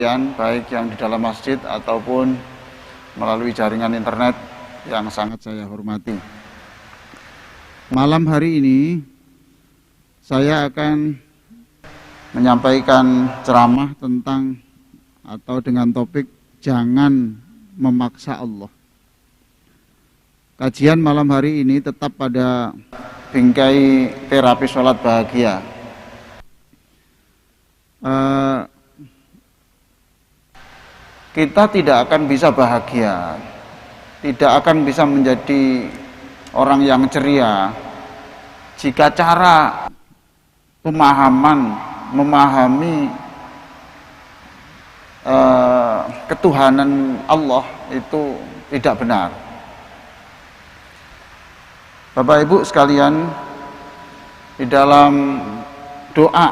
baik yang di dalam masjid ataupun melalui jaringan internet yang sangat saya hormati. Malam hari ini saya akan menyampaikan ceramah tentang atau dengan topik jangan memaksa Allah. Kajian malam hari ini tetap pada bingkai terapi sholat bahagia. Kita tidak akan bisa bahagia, tidak akan bisa menjadi orang yang ceria jika cara memahami ketuhanan Allah itu tidak benar. Bapak Ibu sekalian, di dalam doa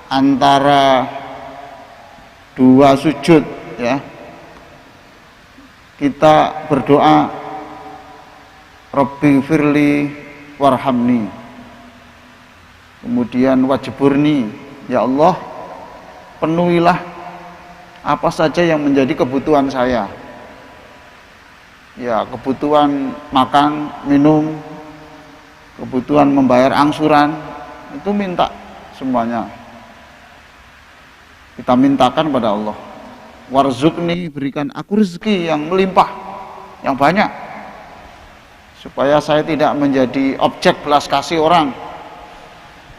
antara dua sujud ya, kita berdoa Rabbi firli warhamni, kemudian wajburni, ya Allah penuhilah apa saja yang menjadi kebutuhan saya, ya kebutuhan makan, minum, kebutuhan membayar angsuran, itu minta semuanya, kita mintakan pada Allah. Warzukni, berikan aku rezeki yang melimpah, yang banyak, supaya saya tidak menjadi objek belas kasih orang,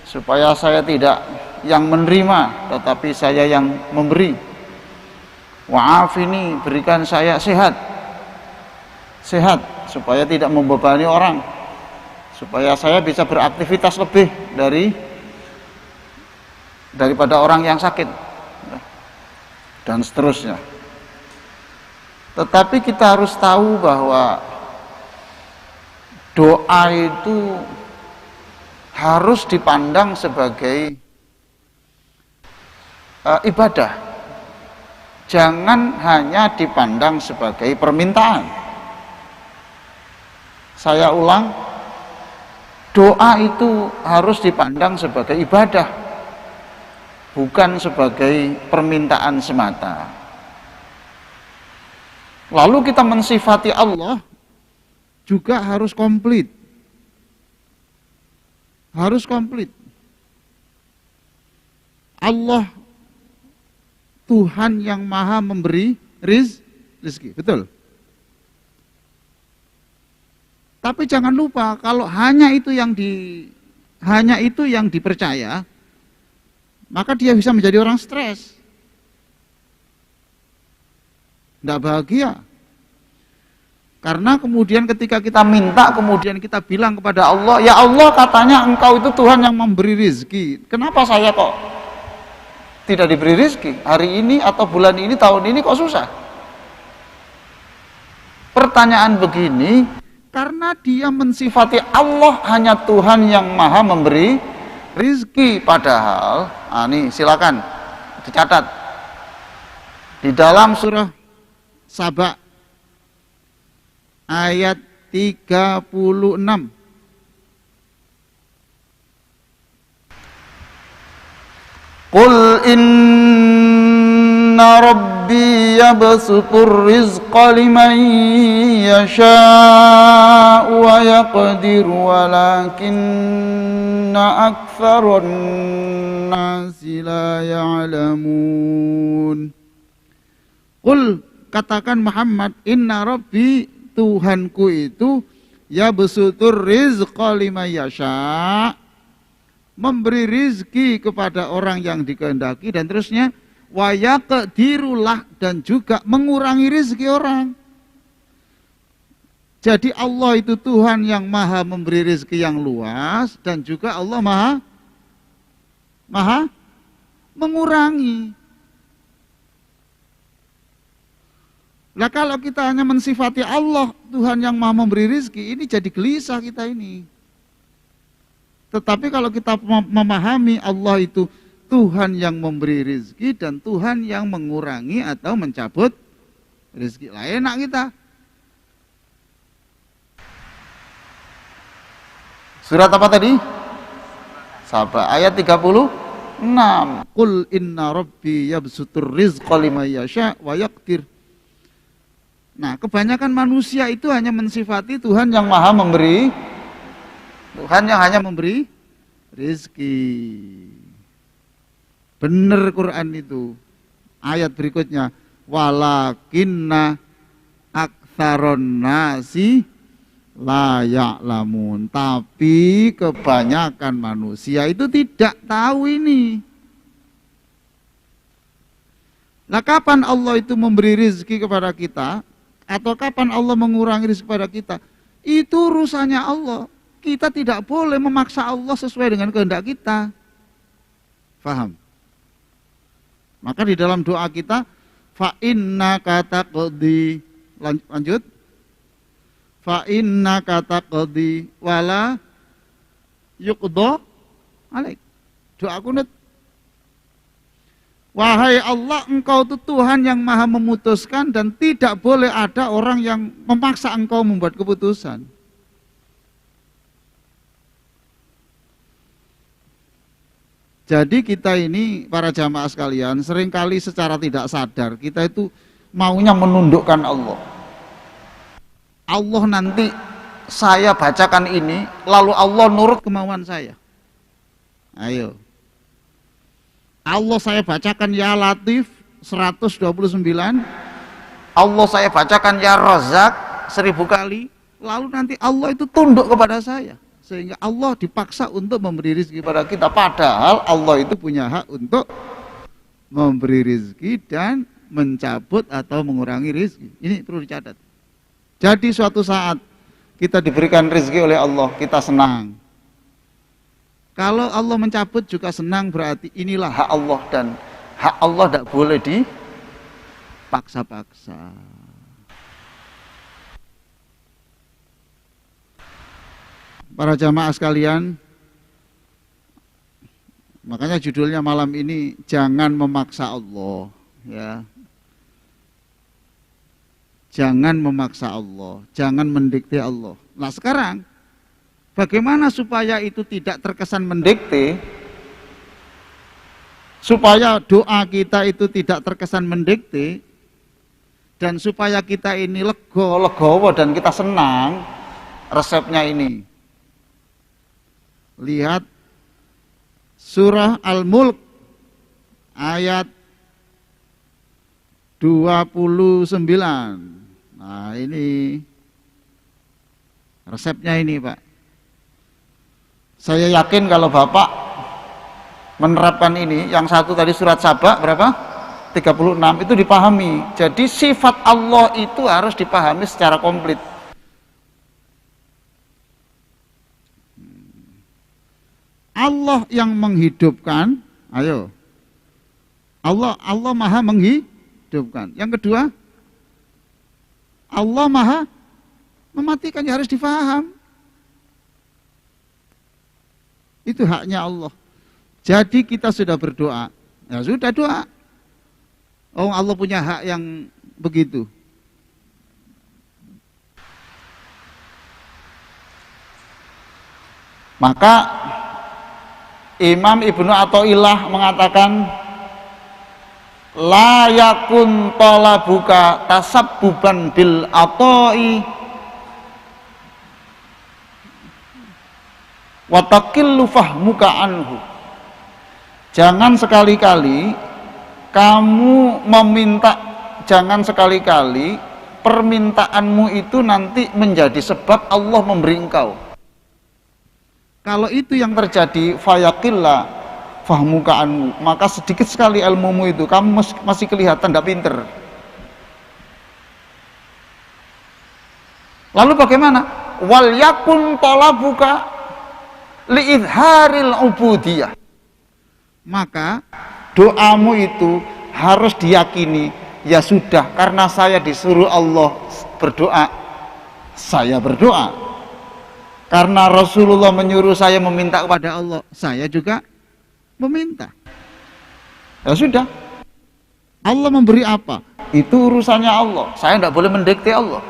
supaya saya tidak yang menerima tetapi saya yang memberi. Wa'afini, berikan saya sehat supaya tidak membebani orang, supaya saya bisa beraktivitas lebih daripada orang yang sakit, dan seterusnya. Tetapi kita harus tahu bahwa doa itu harus dipandang sebagai ibadah, jangan hanya dipandang sebagai permintaan. Saya ulang, doa itu harus dipandang sebagai ibadah, bukan sebagai permintaan semata. Lalu kita mensifati Allah juga harus komplit. Harus komplit. Allah Tuhan yang maha memberi rezeki, betul. Tapi jangan lupa kalau hanya itu yang dipercaya, maka dia bisa menjadi orang stres, tidak bahagia. Karena kemudian ketika kita minta, kemudian kita bilang kepada Allah, ya Allah katanya engkau itu Tuhan yang memberi rezeki, kenapa saya kok tidak diberi rezeki? Hari ini atau bulan ini, tahun ini kok susah? Pertanyaan begini karena dia mensifati Allah hanya Tuhan yang maha memberi rizki, padahal ini silakan dicatat di dalam surah Saba ayat 36. Qul inna rabbi yabsutur rizqa liman yasha'u wa yaqdir walakinna aktsaran nasi la ya'lamun. Qul, katakan Muhammad, inna rabbi, Tuhanku itu yabsutur rizqa liman yasha', memberi rizki kepada orang yang dikehendaki, dan terusnya wa yaqdirulah, dan juga mengurangi rizki orang. Jadi Allah itu Tuhan yang maha memberi rizki yang luas, dan juga Allah maha mengurangi. Nah kalau kita hanya mensifati Allah Tuhan yang maha memberi rizki, ini jadi gelisah kita ini. Tetapi kalau kita memahami Allah itu Tuhan yang memberi rizki dan Tuhan yang mengurangi atau mencabut rizki, lah enak kita. Surat apa tadi? Saba ayat 36. Naam, qul inna rabbi yabsutur rizqa liman yasha wa yaqdir. Nah, kebanyakan manusia itu hanya mensifati Tuhan yang maha memberi, Tuhan yang hanya memberi rizki. Benar Quran itu. Ayat berikutnya, walakinna aktsaron nasi la ya'lamun. Tapi kebanyakan manusia itu tidak tahu ini. Nah, kapan Allah itu memberi rizki kepada kita? Atau kapan Allah mengurangi rizki kepada kita? Itu urusannya Allah. Kita tidak boleh memaksa Allah sesuai dengan kehendak kita. Faham? Maka di dalam doa kita, fa innaka taqdi, lanjut, fa innaka taqdi wala yuqda alaik. Doa kunut. Wahai Allah, engkau itu Tuhan yang maha memutuskan dan tidak boleh ada orang yang memaksa engkau membuat keputusan. Jadi kita ini para jamaah sekalian seringkali secara tidak sadar kita itu maunya menundukkan Allah. Allah nanti saya bacakan ini lalu Allah nurut kemauan saya. Ayo. Allah saya bacakan ya Latif 129. Allah saya bacakan ya Razak 1000 kali. Lalu nanti Allah itu tunduk kepada saya. Sehingga Allah dipaksa untuk memberi rizki kepada kita. Padahal Allah itu punya hak untuk memberi rizki dan mencabut atau mengurangi rizki. Ini perlu dicatat. Jadi suatu saat kita diberikan rizki oleh Allah, kita senang. Kalau Allah mencabut juga senang, berarti inilah hak Allah. Dan hak Allah tidak boleh dipaksa-paksa. Para jamaah sekalian, makanya judulnya malam ini jangan memaksa Allah, ya. Jangan memaksa Allah, jangan mendikte Allah. Nah sekarang, bagaimana supaya itu tidak terkesan mendikte? Supaya doa kita itu tidak terkesan mendikte, dan supaya kita ini legowo dan kita senang, resepnya ini. Lihat surah Al-Mulk ayat 29. Nah ini resepnya ini Pak. Saya yakin kalau Bapak menerapkan ini, yang satu tadi surat Saba berapa? 36 itu dipahami. Jadi sifat Allah itu harus dipahami secara komplit. Allah yang menghidupkan, ayo. Allah maha menghidupkan. Yang kedua, Allah maha mematikan, ya harus difaham. Itu haknya Allah. Jadi kita sudah berdoa, ya sudah doa. Oh Allah punya hak yang begitu. Maka Imam Ibnu Athaillah mengatakan la yakun talabuka tasabbuban bil ata'i wa taqillu fahmuka anhu. Jangan sekali-kali kamu meminta, jangan sekali-kali permintaanmu itu nanti menjadi sebab Allah memberi engkau. Kalau itu yang terjadi, fayaqilla fahmuka anhu, maka sedikit sekali ilmumu itu, kamu masih kelihatan tidak pinter. Lalu bagaimana? Wal yakun talabuka liidharil ubudiyah. Maka doamu itu harus diyakini, ya sudah, karena saya disuruh Allah berdoa, saya berdoa. Karena Rasulullah menyuruh saya meminta kepada Allah, saya juga meminta. Ya sudah. Allah memberi apa? Itu urusannya Allah. Saya tidak boleh mendikte Allah.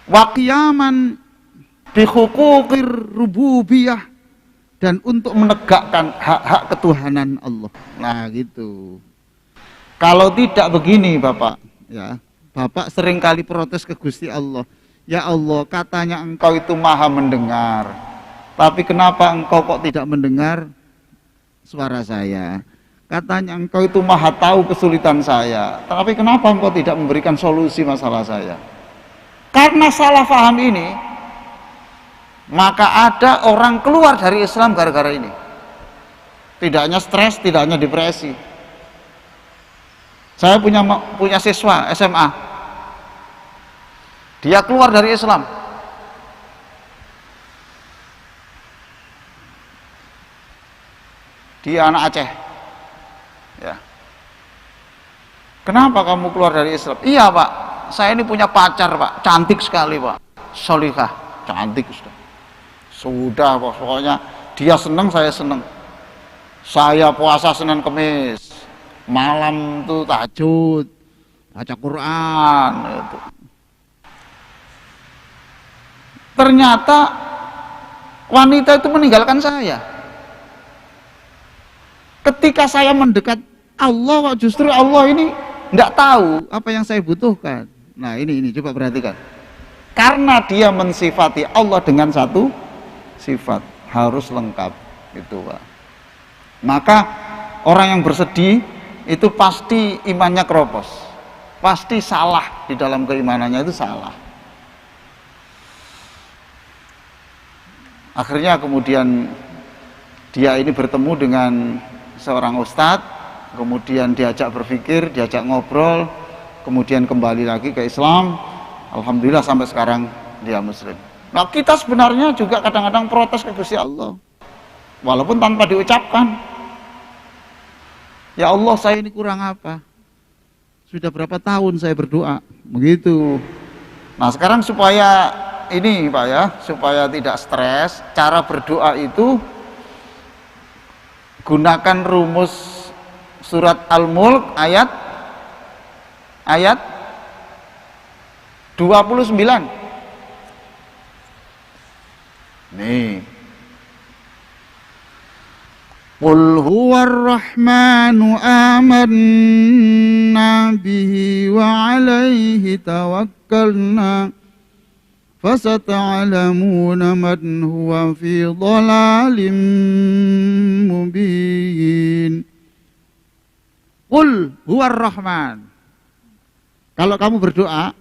Wa qiyaman bihuquqir rububiyah, dan untuk menegakkan hak-hak ketuhanan Allah. Nah gitu. Kalau tidak begini Bapak, ya, Bapak sering kali protes ke Gusti Allah. Ya Allah, katanya engkau itu maha mendengar, tapi kenapa engkau kok tidak mendengar suara saya? Katanya engkau itu maha tahu kesulitan saya, tapi kenapa engkau tidak memberikan solusi masalah saya? Karena salah paham ini, maka ada orang keluar dari Islam gara-gara ini. Tidak hanya stres, tidak hanya depresi. Saya punya siswa SMA, dia keluar dari Islam. Dia anak Aceh, ya. Kenapa kamu keluar dari Islam? Iya Pak, saya ini punya pacar Pak, cantik sekali Pak, solihah, cantik sudah pokoknya dia senang, saya senang. Saya puasa Senin Kemis, malam tuh tahajud, baca Quran gitu. Ternyata wanita itu meninggalkan saya. Ketika saya mendekat Allah, justru Allah ini tidak tahu apa yang saya butuhkan. Nah ini coba perhatikan. Karena dia mensifati Allah dengan satu sifat, harus lengkap itu Pak. Maka orang yang bersedih itu pasti imannya keropos, pasti salah di dalam keimanannya, itu salah. Akhirnya kemudian dia ini bertemu dengan seorang ustadz, kemudian diajak berpikir, diajak ngobrol, kemudian kembali lagi ke Islam. Alhamdulillah sampai sekarang dia muslim. Nah kita sebenarnya juga kadang-kadang protes ke Gusti Allah, walaupun tanpa diucapkan. Ya Allah, saya ini kurang apa? Sudah berapa tahun saya berdoa begitu. Nah sekarang supaya ini Pak ya, supaya tidak stres, cara berdoa itu gunakan rumus surat Al-Mulk ayat 29. Nih, Qul huwar rahmanu amanna bihi wa alaihi tawakkalna fasata'lamuna man huwa fi dhalalim mubin. Qul huwar rahman. Kalau kamu berdoa,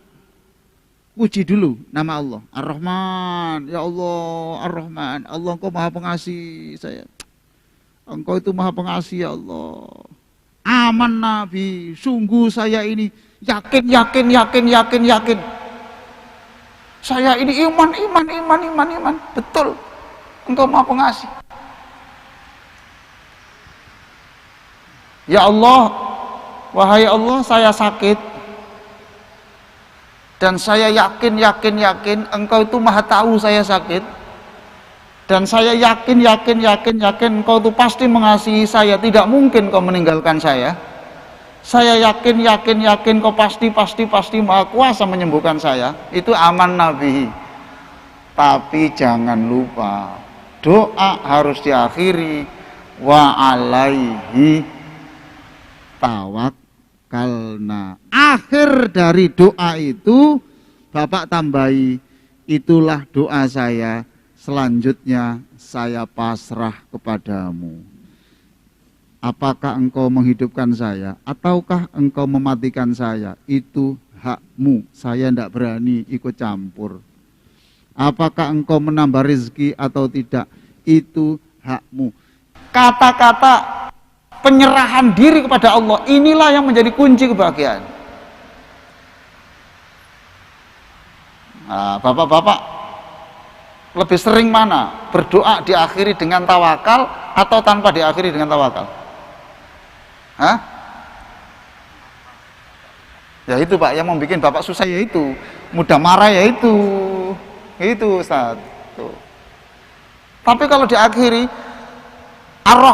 puji dulu nama Allah, Ar-Rahman. Ya Allah, Ar-Rahman, Allah Engkau maha pengasih saya. Engkau itu maha pengasih ya Allah. Aman Nabi, sungguh saya ini yakin. Saya ini iman. Betul, Engkau maha pengasih. Ya Allah, wahai Allah, saya sakit. Dan saya yakin Engkau itu maha tahu saya sakit. Dan saya yakin Engkau itu pasti mengasihi saya, tidak mungkin Kau meninggalkan saya. Saya yakin Kau pasti maha kuasa menyembuhkan saya. Itu aman Nabi. Tapi jangan lupa, doa harus diakhiri wa alaihi tawakkalna. Akhir dari doa itu Bapak tambahi, itulah doa saya, selanjutnya saya pasrah kepadamu. Apakah engkau menghidupkan saya ataukah engkau mematikan saya, itu hakmu, saya tidak berani ikut campur. Apakah engkau menambah rezeki atau tidak, itu hakmu. Kata-kata penyerahan diri kepada Allah, inilah yang menjadi kunci kebahagiaan. Nah, bapak-bapak lebih sering mana? Berdoa diakhiri dengan tawakal atau tanpa diakhiri dengan tawakal? Hah? Ya itu Pak, yang membuat Bapak susah ya itu, mudah marah ya itu Ustaz. Tuh. Tapi kalau diakhiri